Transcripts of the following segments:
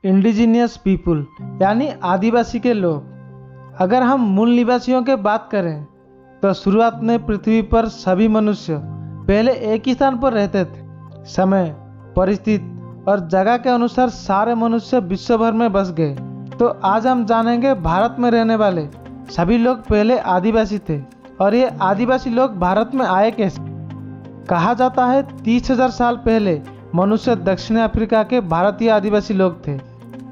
Indigenous people यानी आदिवासी के लोग। अगर हम मूल निवासियों की बात करें तो शुरुआत में पृथ्वी पर सभी मनुष्य पहले एक ही स्थान पर रहते थे। समय, परिस्थिति और जगह के अनुसार सारे मनुष्य विश्व भर में बस गए। तो आज हम जानेंगे भारत में रहने वाले सभी लोग पहले आदिवासी थे और ये आदिवासी लोग भारत में आए कैसे। कहा जाता है 30,000 साल पहले मनुष्य दक्षिण अफ्रीका के भारतीय आदिवासी लोग थे।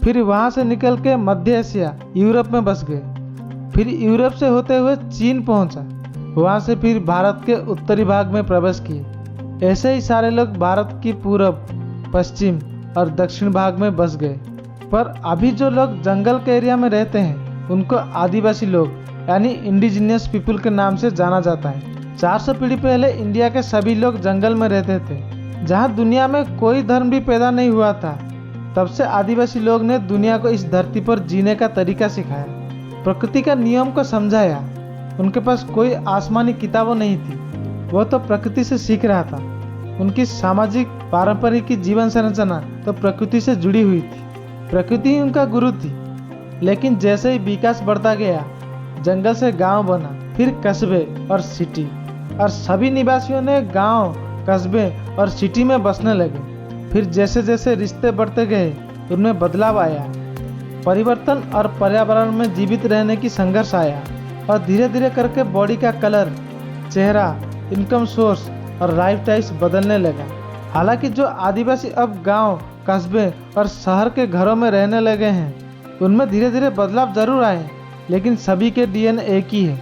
फिर वहाँ से निकल के मध्य एशिया, यूरोप में बस गए। फिर यूरोप से होते हुए चीन पहुँचा, वहाँ से फिर भारत के उत्तरी भाग में प्रवेश किए। ऐसे ही सारे लोग भारत की पूरब, पश्चिम और दक्षिण भाग में बस गए। पर अभी जो लोग जंगल के एरिया में रहते हैं उनको आदिवासी लोग यानी इंडिजीनियस पीपुल के नाम से जाना जाता है। 400 पीढ़ी पहले इंडिया के सभी लोग जंगल में रहते थे, जहाँ दुनिया में कोई धर्म भी पैदा नहीं हुआ था। तब से आदिवासी लोग ने दुनिया को इस धरती पर जीने का तरीका सिखाया, प्रकृति का नियम को समझाया। उनके पास कोई आसमानी किताबें नहीं थी, वो तो प्रकृति से सीख रहा था। उनकी सामाजिक पारंपरिक की जीवन संरचना तो प्रकृति से जुड़ी हुई थी, प्रकृति ही उनका गुरु थी। लेकिन जैसे ही विकास बढ़ता गया, जंगल से गांव बना, फिर कस्बे और सिटी, और सभी निवासियों ने गांव, कस्बे और सिटी में बसने लगे। फिर जैसे जैसे रिश्ते बढ़ते गए उनमें बदलाव आया, परिवर्तन और पर्यावरण में जीवित रहने की संघर्ष आया, और धीरे धीरे करके बॉडी का कलर, चेहरा, इनकम सोर्स और लाइफ स्टाइल बदलने लगा। हालांकि जो आदिवासी अब गांव, कस्बे और शहर के घरों में रहने लगे हैं, उनमें धीरे धीरे बदलाव जरूर आए, लेकिन सभी के डीएनए एक ही है।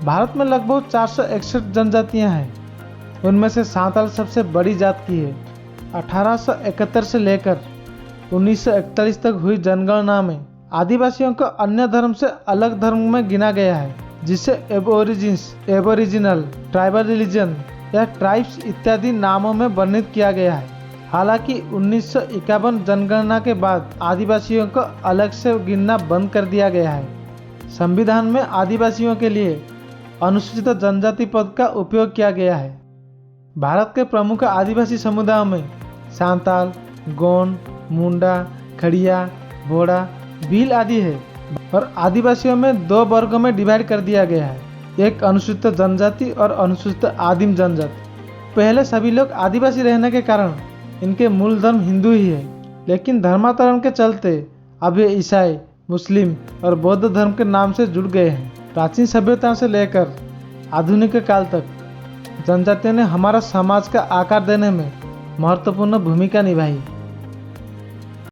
भारत में लगभग 461 जनजातियां हैं। उनमें से सांताल सबसे बड़ी जात की है। 1871 से लेकर 1941 तक हुई जनगणना में आदिवासियों को अन्य धर्म से अलग धर्म में गिना गया है, जिसे एबोरिजिन्स, एबोरिजिनल, ट्राइबल रिलीजन या ट्राइब्स इत्यादि नामों में वर्णित किया गया है। हालांकि 1951 जनगणना के बाद आदिवासियों को अलग से गिनना बंद कर दिया गया है। संविधान में आदिवासियों के लिए अनुसूचित जनजाति पद का उपयोग किया गया है। भारत के प्रमुख आदिवासी समुदायों में सांताल, गोंड, मुंडा, खड़िया, भोड़ा, भील आदि है। और आदिवासियों में 2 वर्गों में डिवाइड कर दिया गया है, एक अनुसूचित जनजाति और अनुसूचित आदिम जनजाति। पहले सभी लोग आदिवासी रहने के कारण इनके मूल धर्म हिंदू ही है, लेकिन धर्मांतरण के चलते अब ये ईसाई, मुस्लिम और बौद्ध धर्म के नाम से जुड़ गए हैं। प्राचीन सभ्यता से लेकर आधुनिक काल तक जनजातियों ने हमारा समाज का आकार देने में महत्वपूर्ण भूमिका निभाई।